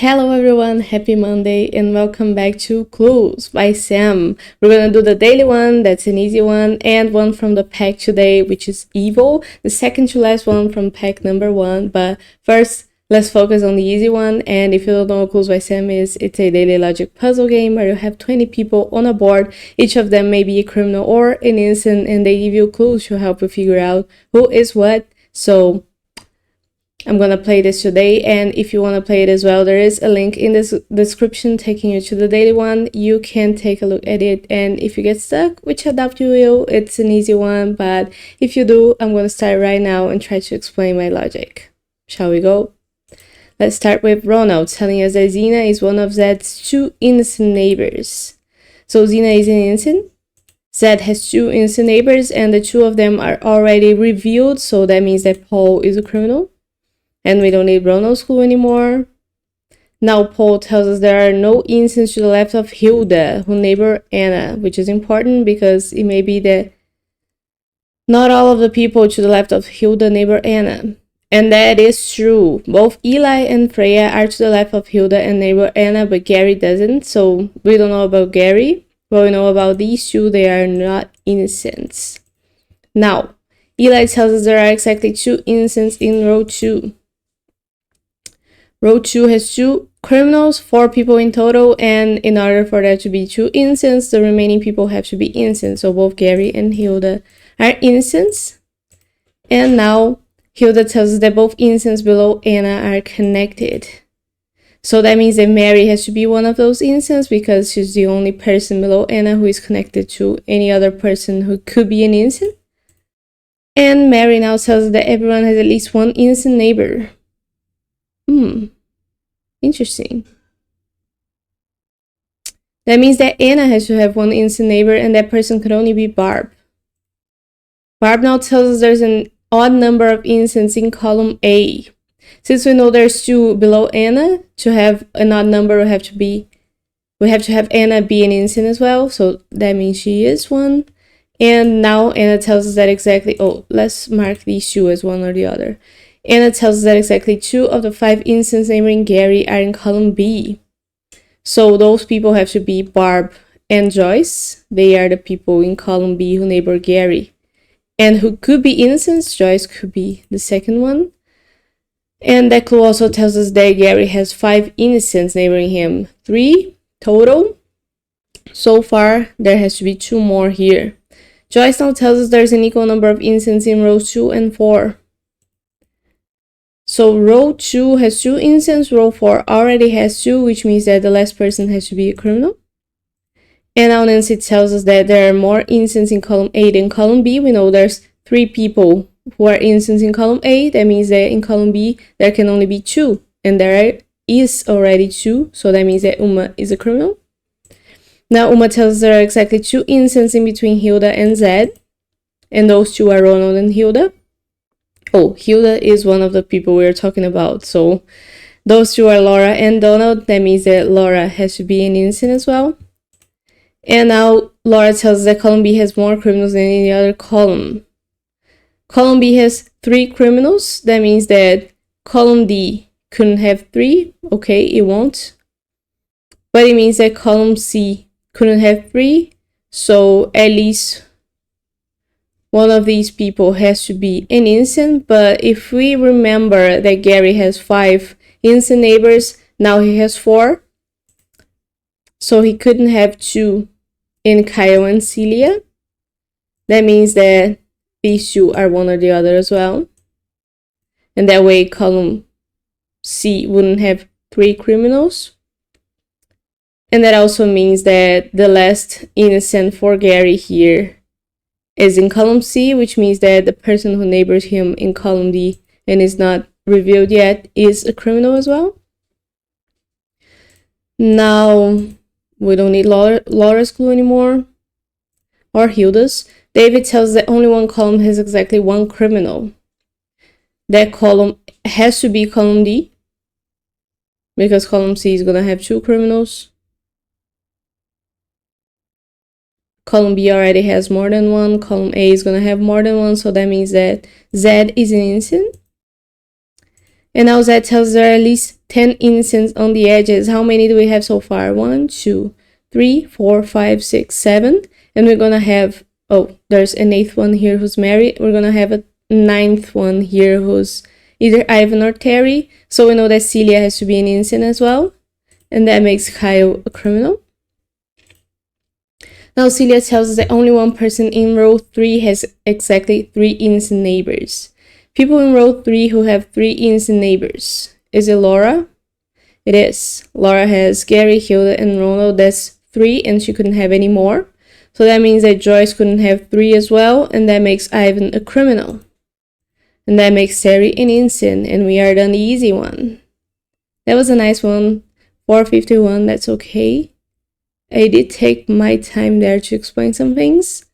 Hello everyone, happy Monday and welcome back to Clues by Sam. We're gonna do the daily one, that's an easy one, and one from the pack today, which is Evil, the second to last one from pack number 1. But first, let's focus on the easy one. And if you don't know what Clues by Sam is, it's a daily logic puzzle game where you have 20 people on a board. Each of them may be a criminal or an innocent, and they give you clues to help you figure out who is what. So I'm gonna play this today, and if you want to play it as well, there is a link in this description taking you to the daily one. You can take a look at it, and if you get stuck, which I doubt you will, it's an easy one, but if you do, I'm gonna start right now and try to explain my logic. Shall we go? Let's start with Ronald telling us that Zena is one of Zed's two innocent neighbors. So Zena is an innocent. Zed has two innocent neighbors, and the two of them are already revealed, so that means that Paul is a criminal. And we don't need Ronald's clue anymore. Now Paul tells us there are no innocents to the left of Hilda, who neighbor Anna, which is important because it may be that not all of the people to the left of Hilda neighbor Anna. And that is true. Both Eli and Freya are to the left of Hilda and neighbor Anna, but Gary doesn't. So we don't know about Gary. But we know about these two, they are not innocents. Now, Eli tells us there are exactly two innocents in row 2. Row 2 has 2 criminals, 4 people in total, and in order for there to be 2 innocents, the remaining people have to be innocent. So both Gary and Hilda are innocents. And now Hilda tells us that both innocents below Anna are connected. So that means that Mary has to be one of those innocents because she's the only person below Anna who is connected to any other person who could be an innocent. And Mary now tells us that everyone has at least one innocent neighbor. Interesting. That means that Anna has to have one innocent neighbor, and that person could only be Barb. Barb now tells us there's an odd number of innocents in column A. Since we know there's 2 below Anna, to have an odd number we have to have Anna be an innocent as well, so that means she is one. And now Anna tells us that exactly, let's mark these 2 as one or the other. Anna tells us that exactly 2 of the 5 innocents neighboring Gary are in column B. So those people have to be Barb and Joyce. They are the people in column B who neighbor Gary. And who could be innocents? Joyce could be the second one. And that clue also tells us that Gary has 5 innocents neighboring him. 3 total. So far, there has to be 2 more here. Joyce now tells us there's an equal number of innocents in rows 2 and 4. So row 2 has 2 innocents, row 4 already has 2, which means that the last person has to be a criminal. And now Nancy tells us that there are more innocents in column A than column B. We know there's 3 people who are innocents in column A. That means that in column B, there can only be 2. And there is already 2, so that means that Uma is a criminal. Now Uma tells us there are exactly 2 innocents in between Hilda and Zed. And those 2 are Ronald and Hilda. Hilda is one of the people we're talking about. So those 2 are Laura and Donald. That means that Laura has to be an innocent as well. And now Laura tells us that column B has more criminals than any other column. Column B has 3 criminals. That means that column D couldn't have 3. Okay, it won't. But it means that column C couldn't have 3. So at least one of these people has to be an innocent. But if we remember that Gary has 5 innocent neighbors, now he has 4. So he couldn't have 2 in Kyle and Celia. That means that these 2 are one or the other as well. And that way column C wouldn't have 3 criminals. And that also means that the last innocent for Gary here is in column C, which means that the person who neighbors him in column D and is not revealed yet is a criminal as well. Now, we don't need Laura's clue anymore, or Hilda's. David tells that only one column has exactly 1 criminal. That column has to be column D, because column C is gonna have 2 criminals. Column B already has more than 1. Column A is gonna have more than 1, so that means that Zed is an innocent. And now Zed tells there are at least 10 incense on the edges. How many do we have so far? 1, 2, 3, 4, 5, 6, 7. And we're gonna have, oh, there's an 8th one here who's married. We're gonna have a 9th one here who's either Ivan or Terry. So we know that Celia has to be an incense as well. And that makes Kyle a criminal. Now Celia tells us that only one person in row 3 has exactly 3 innocent neighbors. People in row 3 who have 3 innocent neighbors. Is it Laura? It is. Laura has Gary, Hilda, and Ronald. That's 3, and she couldn't have any more. So that means that Joyce couldn't have 3 as well, and that makes Ivan a criminal. And that makes Terry an innocent, and we are done the easy one. That was a nice one. 451, that's okay. I did take my time there to explain some things,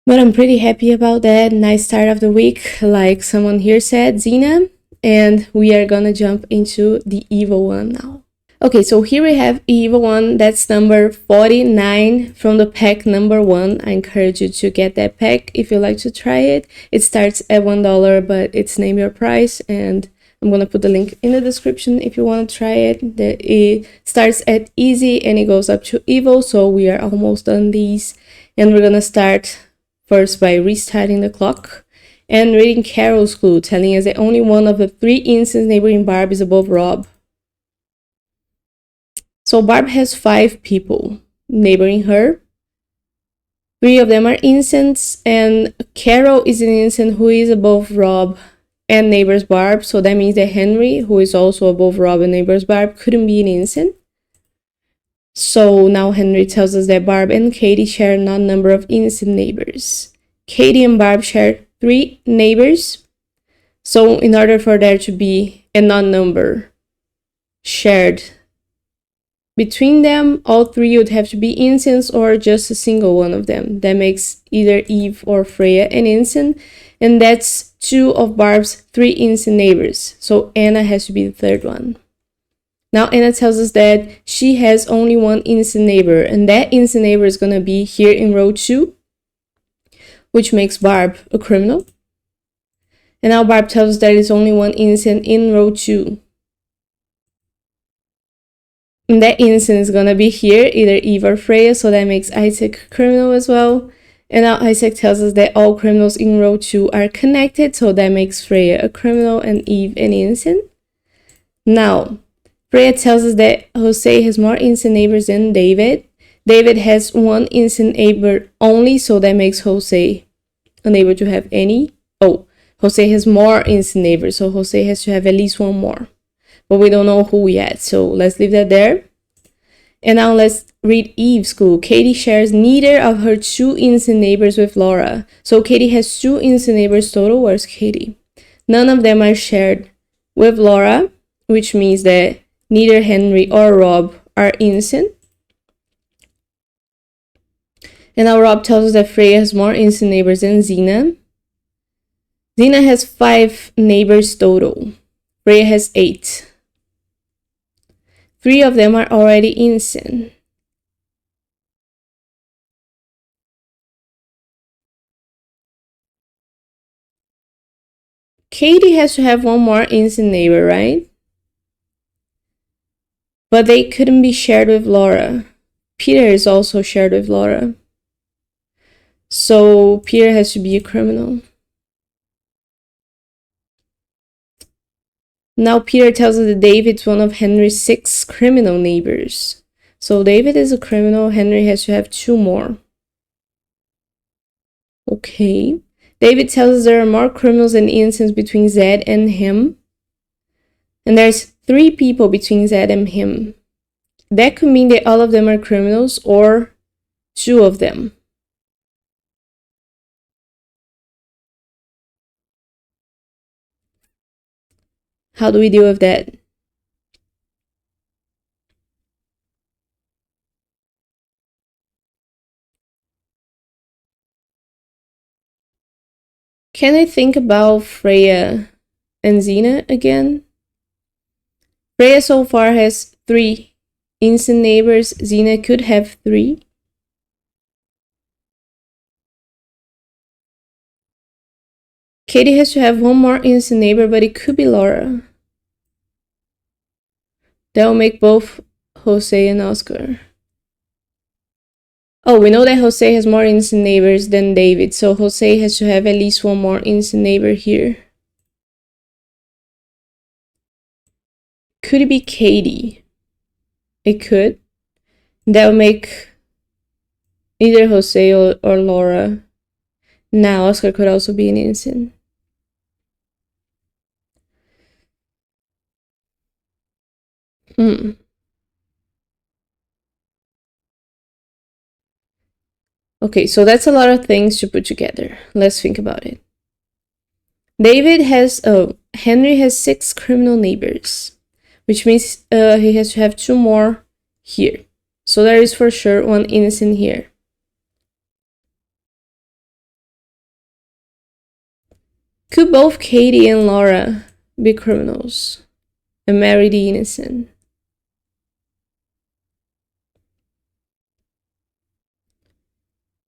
but I'm pretty happy about that. Nice start of the week, like someone here said, Zena. And we are gonna jump into the evil one now. Okay, so here we have evil one. That's number 49 from the pack number 1. I encourage you to get that pack if you like to try it. It starts at $1, but it's name your price, and I'm gonna put the link in the description if you want to try it. It starts at easy and it goes up to evil, so we are almost done these. And we're gonna start first by restarting the clock and reading Carol's clue, telling us that only one of the 3 incense neighboring Barb is above Rob. So Barb has 5 people neighboring her. 3 of them are incense, and Carol is an incense who is above Rob and neighbors Barb. So that means that Henry, who is also above Rob and neighbors Barb, couldn't be an incense. So now Henry tells us that Barb and Katie share an odd number of innocent neighbors. Katie and Barb share 3 neighbors. So in order for there to be an odd number shared between them, all 3 would have to be incense or just a single one of them. That makes either Eve or Freya an incense, and that's 2 of Barb's 3 incense neighbors. So Anna has to be the 3rd one. Now Anna tells us that she has only 1 innocent neighbor, and that innocent neighbor is gonna be here in row 2, which makes Barb a criminal. And now Barb tells us there is only 1 innocent in row 2. And that innocent is gonna be here, either Eve or Freya, so that makes Isaac a criminal as well. And now Isaac tells us that all criminals in row 2 are connected, so that makes Freya a criminal and Eve an innocent. Now, Freya tells us that Jose has more innocent neighbors than David. David has 1 innocent neighbor only, so that makes Jose unable to have any. Oh, Jose has more innocent neighbors, so Jose has to have at least 1 more. But we don't know who yet, so let's leave that there. And now let's read Eve's clue. Katie shares neither of her 2 innocent neighbors with Laura. So Katie has 2 innocent neighbors total. Where's Katie? None of them are shared with Laura, which means that neither Henry or Rob are innocent. And now Rob tells us that Freya has more innocent neighbors than Zena. Zena has 5 neighbors total. Freya has 8. 3 of them are already innocent. Katie has to have 1 more innocent neighbor, right? But they couldn't be shared with Laura. Peter is also shared with Laura. So Peter has to be a criminal. Now Peter tells us that David's one of Henry's 6 criminal neighbors. So David is a criminal, Henry has to have 2 more. Okay. David tells us there are more criminals than innocents between Zed and him. And there's 3 people between Zed and him. That could mean that all of them are criminals or 2 of them. How do we deal with that? Can I think about Freya and Xena again? Freya so far has 3 innocent neighbors. Xena could have 3. Katie has to have 1 more innocent neighbor, but it could be Laura. That will make both Jose and Oscar. Oh, we know that Jose has more innocent neighbors than David, so Jose has to have at least one more innocent neighbor here. Could it be Katie? It could. That will make either Jose or Laura. Now, Oscar could also be an innocent. Okay, so that's a lot of things to put together. Let's think about it. Henry has 6 criminal neighbors, which means he has to have 2 more here. So there is for sure one innocent here. Could both Katie and Laura be criminals and marry the innocent?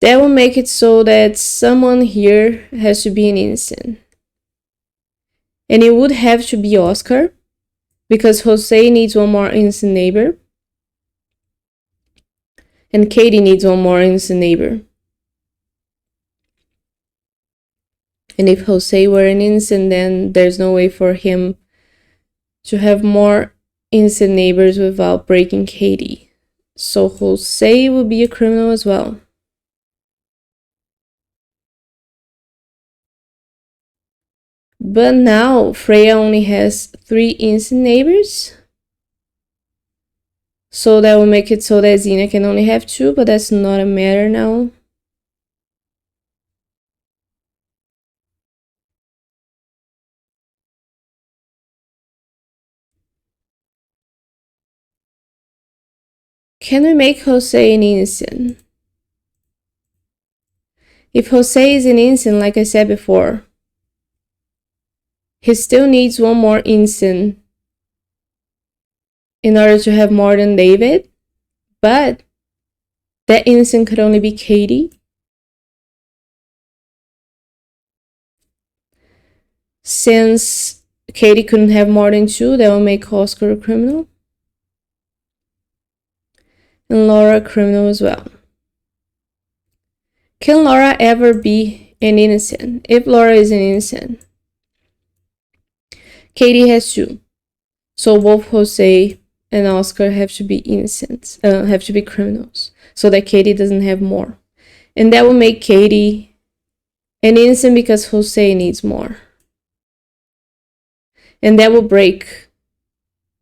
That will make it so that someone here has to be an innocent. And it would have to be Oscar, because Jose needs one more innocent neighbor. And Katie needs one more innocent neighbor. And if Jose were an innocent, then there's no way for him to have more innocent neighbors without breaking Katie. So Jose will be a criminal as well. But now Freya only has 3 innocent neighbors. So that will make it so that Xena can only have 2, but that's not a matter now. Can we make Jose an innocent? If Jose is an innocent, like I said before, he still needs one more innocent in order to have more than David, but that innocent could only be Katie. Since Katie couldn't have more than 2, that will make Oscar a criminal. And Laura a criminal as well. Can Laura ever be an innocent? If Laura is an innocent, Katie has 2. So both Jose and Oscar have to be innocents, have to be criminals, so that Katie doesn't have more. And that will make Katie an innocent because Jose needs more. And that will break,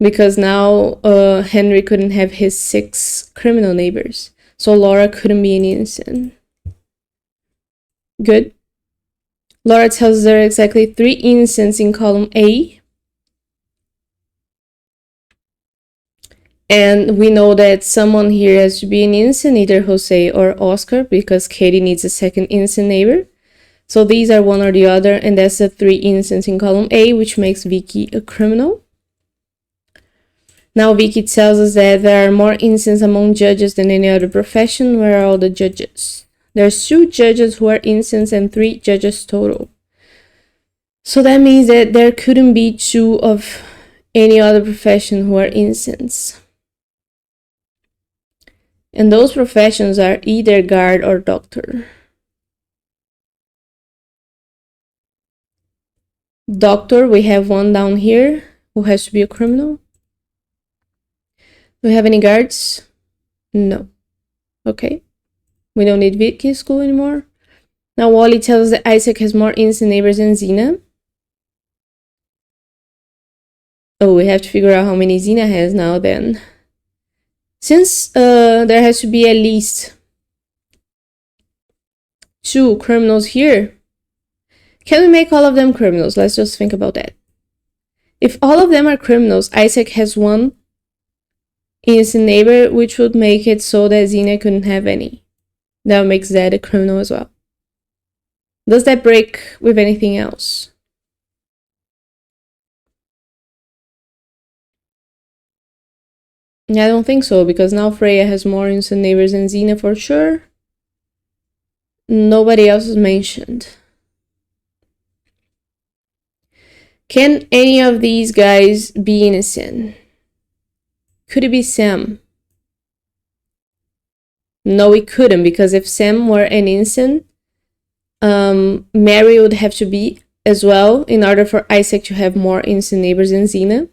because now Henry couldn't have his 6 criminal neighbors. So Laura couldn't be an innocent. Good. Laura tells us there are exactly 3 innocents in column A. And we know that someone here has to be an innocent, either Jose or Oscar, because Katie needs a second innocent neighbor. So these are one or the other, and that's the 3 innocents in column A, which makes Vicky a criminal. Now Vicky tells us that there are more innocents among judges than any other profession. Where are all the judges? There's 2 judges who are innocents and 3 judges total. So that means that there couldn't be 2 of any other profession who are innocents. And those professions are either guard or doctor. Doctor, we have one down here who has to be a criminal. Do we have any guards? No. Okay. We don't need Vicky's school anymore. Now Wally tells us that Isaac has more innocent neighbors than Xena. Oh, we have to figure out how many Xena has now then. Since there has to be at least 2 criminals here, can we make all of them criminals? Let's just think about that. If all of them are criminals, Isaac has 1 innocent neighbor, which would make it so that Xena couldn't have any. That makes Zed a criminal as well. Does that break with anything else? I don't think so, because now Freya has more innocent neighbors than Xena for sure. Nobody else is mentioned. Can any of these guys be innocent? Could it be Sam? No, it couldn't, because if Sam were an instant, Mary would have to be as well in order for Isaac to have more instant neighbors than Zena.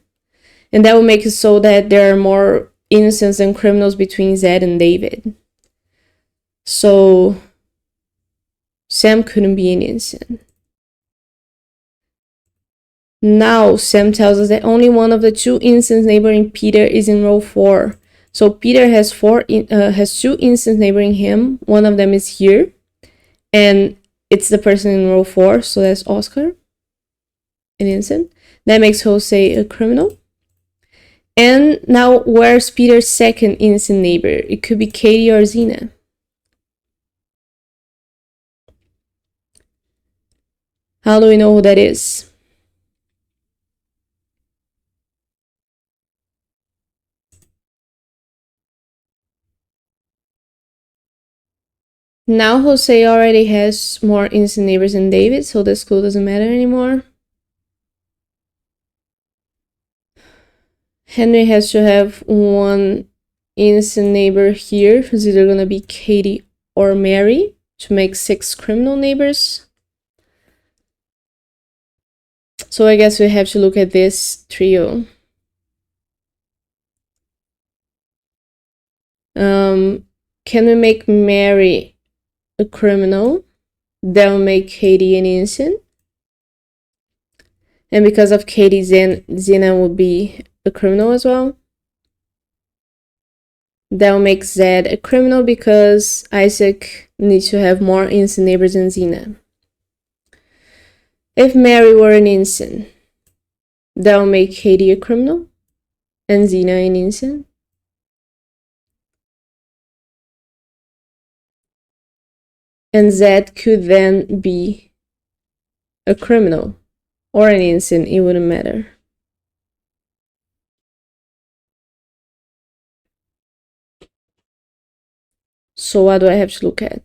And that would make it so that there are more innocents and criminals between Zed and David. So Sam couldn't be an innocent. Now Sam tells us that only one of the two instants neighboring Peter is in row 4. So Peter has two instants neighboring him. One of them is here, and it's the person in row 4. So that's Oscar, an instant. That makes Jose a criminal. And now, where's Peter's second instant neighbor? It could be Katie or Zena. How do we know who that is? Now Jose already has more instant neighbors than David, so this clue doesn't matter anymore. Henry has to have one instant neighbor here. It's either gonna be Katie or Mary to make 6 criminal neighbors. So I guess we have to look at this trio. Can we make Mary a criminal? That will make Katie an innocent. And because of Katie, Zena will be a criminal as well. That will make Zed a criminal because Isaac needs to have more instant neighbors than Zena. If Mary were an instant, that will make Katie a criminal and Zena an instant. And Zed could then be a criminal or an instant, it wouldn't matter. So what do I have to look at?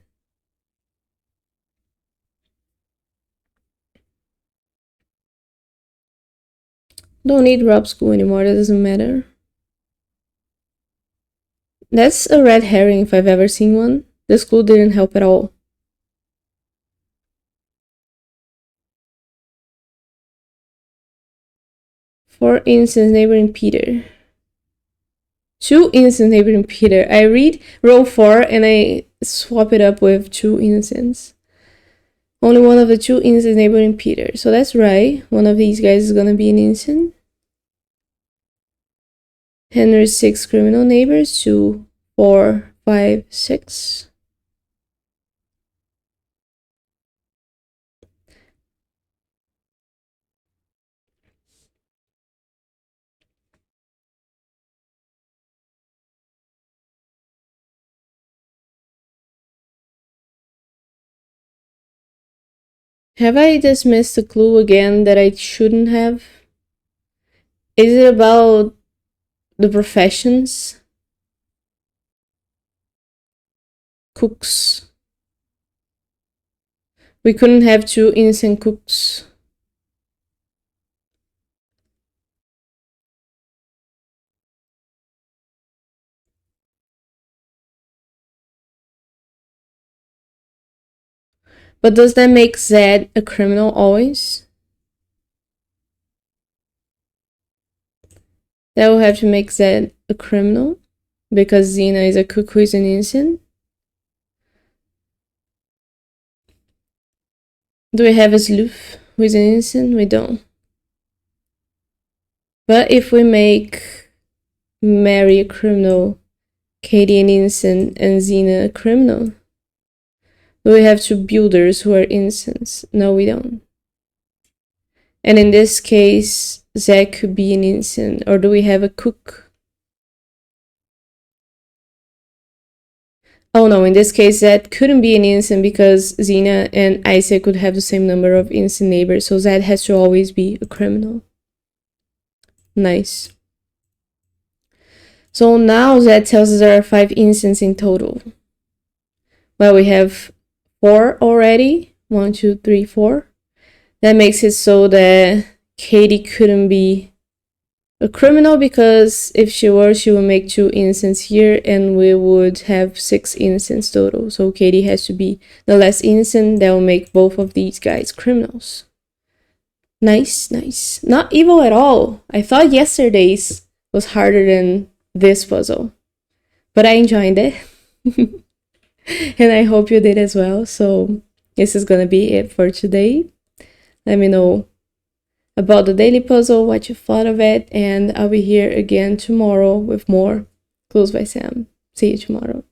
Don't need Rob School anymore, that doesn't matter. That's a red herring if I've ever seen one. The school didn't help at all. For instance, neighboring Peter. 2 innocents neighboring Peter. I read row 4 and I swap it up with 2 innocents. Only one of the 2 innocents neighboring Peter. So that's right. One of these guys is gonna be an innocent. Henry's 6 criminal neighbors. 2, 4, 5, 6. Have I dismissed a clue again that I shouldn't have? Is it about the professions? Cooks. We couldn't have 2 innocent cooks. But does that make Zed a criminal always? That will have to make Zed a criminal because Zena is a cook who is an innocent. Do we have a sleuth who is an innocent? We don't. But if we make Mary a criminal, Katie an innocent, and Zena a criminal, do we have 2 builders who are innocents? No, we don't. And in this case, Zach could be an innocent. Or do we have a cook? Oh no, in this case, Zed couldn't be an innocent because Zena and Isaac would have the same number of innocent neighbors. So Zed has to always be a criminal. Nice. So now Zed tells us there are 5 innocents in total. Well, we have 4 already. 1, 2, 3, 4. That makes it so that Katie couldn't be a criminal, because if she were, she would make 2 innocents here and we would have 6 innocents total. So Katie has to be the less innocent. That will make both of these guys criminals. Nice, nice. Not evil at all. I thought yesterday's was harder than this puzzle, but I enjoyed it. And I hope you did as well. So this is gonna be it for today. Let me know about the daily puzzle, what you thought of it, and I'll be here again tomorrow with more Clues by Sam. See you tomorrow.